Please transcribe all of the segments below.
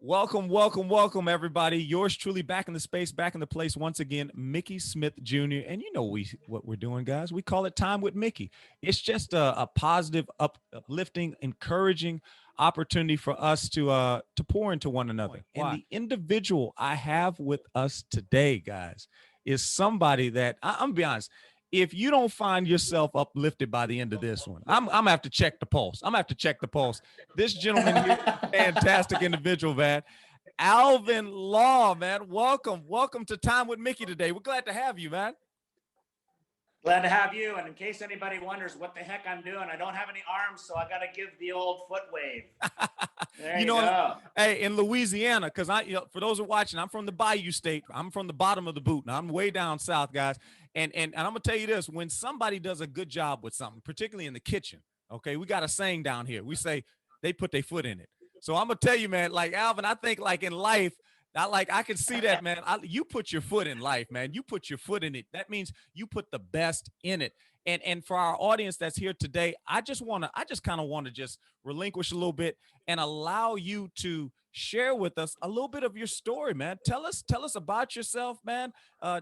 Welcome, welcome, welcome, everybody. Yours truly back in the space, back in the place once again, Mickey Smith Jr. And you know what we're doing, guys. We call it Time with Mickey. It's just a positive, uplifting, encouraging opportunity for us to pour into one another. And the individual I have with us today, guys, is somebody that I'm gonna be honest. If you don't find yourself uplifted by the end of this one, I'm gonna have to check the pulse. I'm gonna have to check the pulse. This gentleman here, fantastic individual, man. Alvin Law, man. Welcome to Time with Mickey today. We're glad to have you, man. Glad to have you. And in case anybody wonders what the heck I'm doing, I don't have any arms, so I got to give the old foot wave. There you go. Hey, in Louisiana, because for those who are watching, I'm from the Bayou State. I'm from the bottom of the boot. Now I'm way down south, guys. And I'm gonna tell you this: when somebody does a good job with something, particularly in the kitchen, okay, we got a saying down here. We say they put their foot in it. So I'm gonna tell you, man. Like Alvin, I think like in life. I can see that, man. You put your foot in life, man. You put your foot in it. That means you put the best in it. And for our audience that's here today, I just kind of want to just relinquish a little bit and allow you to share with us a little bit of your story, man. Tell us about yourself, man.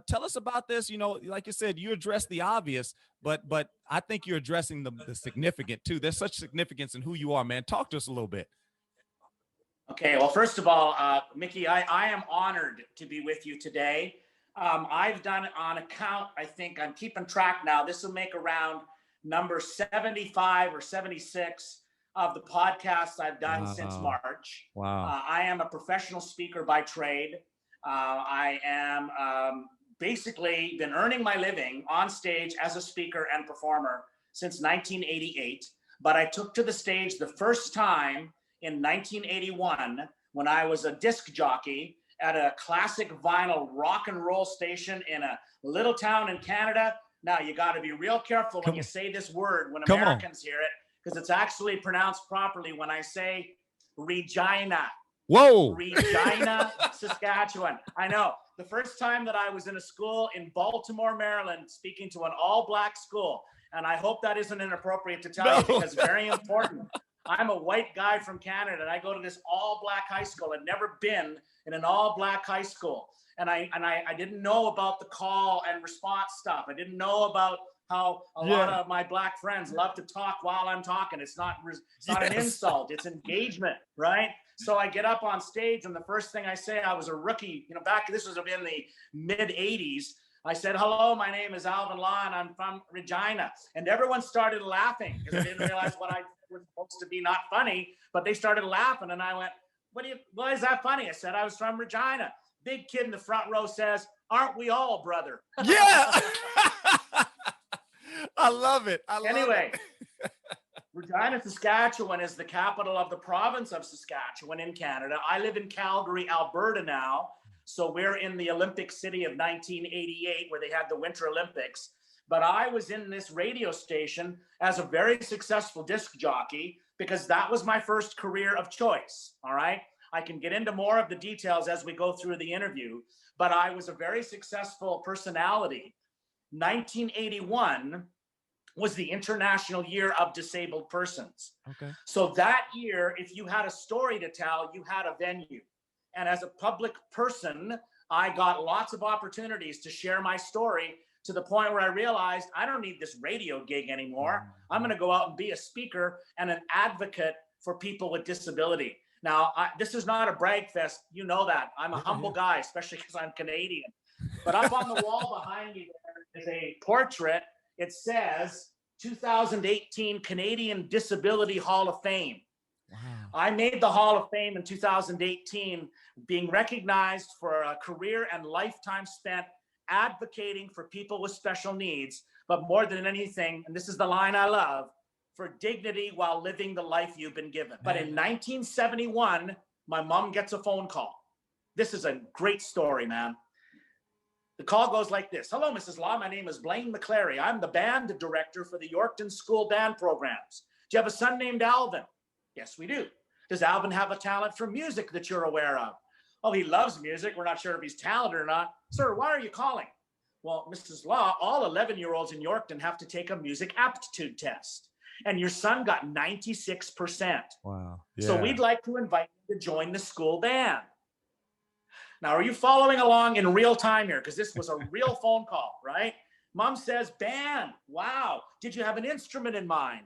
Tell us about this. You know, like you said, you address the obvious, but I think you're addressing the significant too. There's such significance in who you are, man. Talk to us a little bit. Okay, well, first of all, Mickey, I am honored to be with you today. I've done on account, I think I'm keeping track now. This will make around number 75 or 76 of the podcasts I've done since March. Wow. I am a professional speaker by trade. I am basically been earning my living on stage as a speaker and performer since 1988. But I took to the stage the first time in 1981, when I was a disc jockey at a classic vinyl rock and roll station in a little town in Canada. Now, you got to be real careful when you say this word when Americans hear it, because it's actually pronounced properly when I say Regina. Whoa. Regina, Saskatchewan. I know. The first time that I was in a school in Baltimore, Maryland, speaking to an all-black school, and I hope that isn't inappropriate to tell you, because it's very important. I'm a white guy from Canada, and I go to this all-black high school. I'd never been in an all-black high school, and I didn't know about the call and response stuff. I didn't know about how a lot of my black friends love to talk while I'm talking. It's not an insult. It's engagement, right? So I get up on stage, and the first thing I say, I was a rookie. You know, this was in the mid-'80s. I said, hello, my name is Alvin Law, and I'm from Regina. And everyone started laughing because I didn't realize what I was supposed to be not funny, but they started laughing. And I went, why is that funny? I said, I was from Regina. Big kid in the front row says, aren't we all, brother? Yeah. I love it. Anyway, Regina, Saskatchewan is the capital of the province of Saskatchewan in Canada. I live in Calgary, Alberta now. So we're in the Olympic city of 1988, where they had the Winter Olympics. But I was in this radio station as a very successful disc jockey because that was my first career of choice. All right. I can get into more of the details as we go through the interview, but I was a very successful personality. 1981 was the International Year of Disabled Persons. Okay. So that year, if you had a story to tell, you had a venue. And as a public person, I got lots of opportunities to share my story, to the point where I realized I don't need this radio gig anymore. I'm going to go out and be a speaker and an advocate for people with disability. Now, this is not a brag fest. You know that. I'm a humble guy, especially because I'm Canadian. But up on the wall behind me there is a portrait. It says 2018 Canadian Disability Hall of Fame. Wow. I made the Hall of Fame in 2018, being recognized for a career and lifetime spent advocating for people with special needs, but more than anything, and this is the line I love, for dignity while living the life you've been given. But in 1971, my mom gets a phone call. This is a great story, man. The call goes like this. Hello, Mrs. Law. My name is Blaine McClary. I'm the band director for the Yorkton School Band Programs. Do you have a son named Alvin? Yes, we do. Does Alvin have a talent for music that you're aware of? Oh, he loves music. We're not sure if he's talented or not. Sir, why are you calling? Well, Mrs. Law, all 11-year-olds in Yorkton have to take a music aptitude test. And your son got 96%. Wow. Yeah. So we'd like to invite him to join the school band. Now, are you following along in real time here? Because this was a real phone call, right? Mom says, band, wow. Did you have an instrument in mind?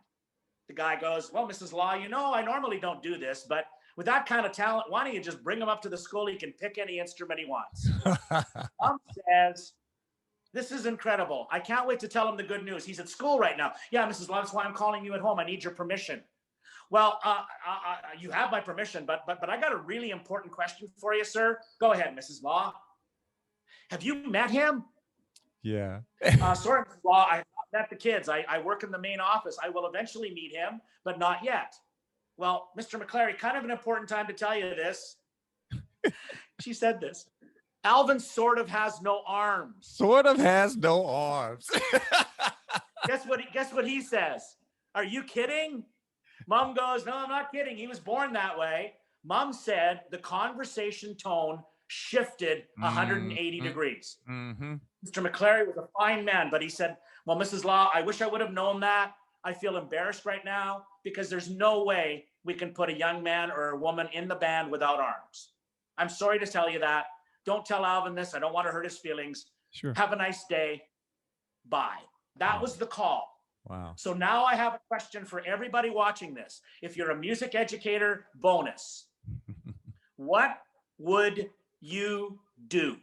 The guy goes, well, Mrs. Law, you know, I normally don't do this, but with that kind of talent, why don't you just bring him up to the school? He can pick any instrument he wants. Mom says, this is incredible. I can't wait to tell him the good news. He's at school right now. Yeah, Mrs. Law, that's why I'm calling you at home. I need your permission. Well, you have my permission, but I got a really important question for you, sir. Go ahead, Mrs. Law. Have you met him? Yeah. Sorry, Mrs. Law, I have not met the kids. I work in the main office. I will eventually meet him, but not yet. Well, Mr. McClary, kind of an important time to tell you this. She said this. Alvin sort of has no arms. Sort of has no arms. Guess what he says? Are you kidding? Mom goes, no, I'm not kidding. He was born that way. Mom said the conversation tone shifted 180 degrees. Mm-hmm. Mr. McClary was a fine man, but he said, well, Mrs. Law, I wish I would have known that. I feel embarrassed right now because there's no way we can put a young man or a woman in the band without arms. I'm sorry to tell you that. Don't tell Alvin this. I don't want to hurt his feelings. Sure. Have a nice day. Bye. That was the call. Wow. So now I have a question for everybody watching this. If you're a music educator, bonus. What would you do?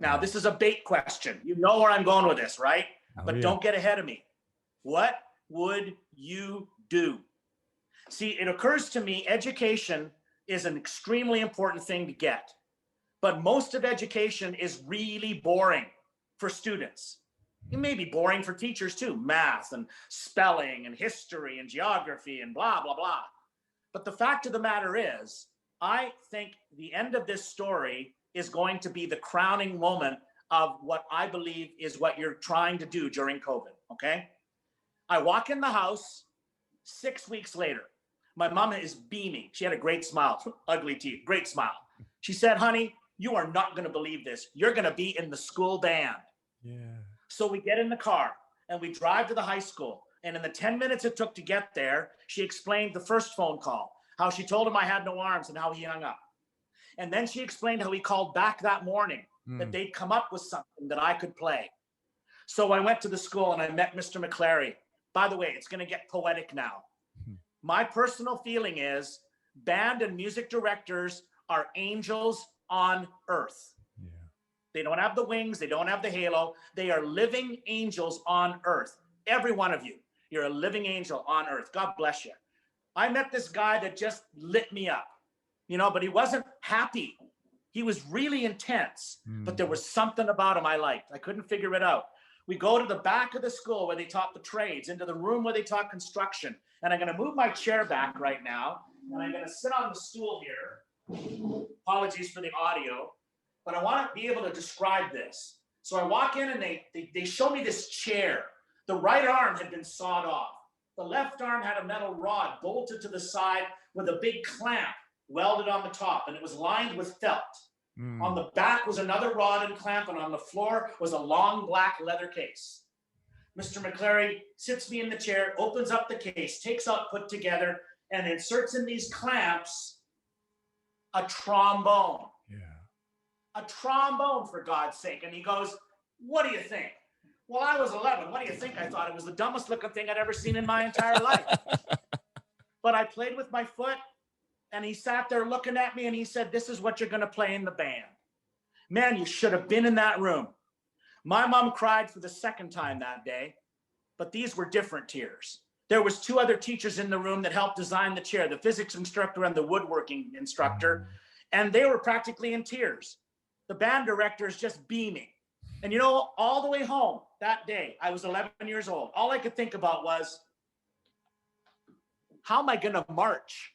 Now, this is a bait question. You know where I'm going with this, right? But don't get ahead of me. What would you do? See, it occurs to me education is an extremely important thing to get. But most of education is really boring for students. It may be boring for teachers too, math and spelling and history and geography and blah, blah, blah. But the fact of the matter is, I think the end of this story is going to be the crowning moment of what I believe is what you're trying to do during COVID, okay? I walk in the house 6 weeks later. My mom is beaming. She had a great smile, ugly teeth, great smile. She said, honey, you are not going to believe this. You're going to be in the school band. Yeah. So we get in the car and we drive to the high school. And in the 10 minutes it took to get there, she explained the first phone call, how she told him I had no arms and how he hung up. And then she explained how he called back that morning, that they'd come up with something that I could play. So I went to the school and I met Mr. McClary. By the way, it's going to get poetic now. My personal feeling is band and music directors are angels on earth. Yeah. They don't have the wings. They don't have the halo. They are living angels on earth. Every one of you, you're a living angel on earth. God bless you. I met this guy that just lit me up, you know, but he wasn't happy. He was really intense, but there was something about him I liked. I couldn't figure it out. We go to the back of the school where they taught the trades, into the room where they taught construction. And I'm going to move my chair back right now. And I'm going to sit on the stool here. Apologies for the audio, but I want to be able to describe this. So I walk in and they show me this chair. The right arm had been sawed off. The left arm had a metal rod bolted to the side with a big clamp welded on the top, and it was lined with felt. On the back was another rod and clamp, and on the floor was a long black leather case. Mr. McClary sits me in the chair, opens up the case, takes out put together, and inserts in these clamps a trombone. Yeah. A trombone, for God's sake. And he goes, what do you think? Well, I was 11. What do you think? I thought it was the dumbest looking thing I'd ever seen in my entire life. But I played with my foot, and he sat there looking at me, and he said, this is what you're going to play in the band. Man, you should have been in that room. My mom cried for the second time that day, but these were different tears. There was 2 other teachers in the room that helped design the chair, the physics instructor and the woodworking instructor, and they were practically in tears. The band director is just beaming. And you know, all the way home that day, I was 11 years old. All I could think about was, how am I going to march?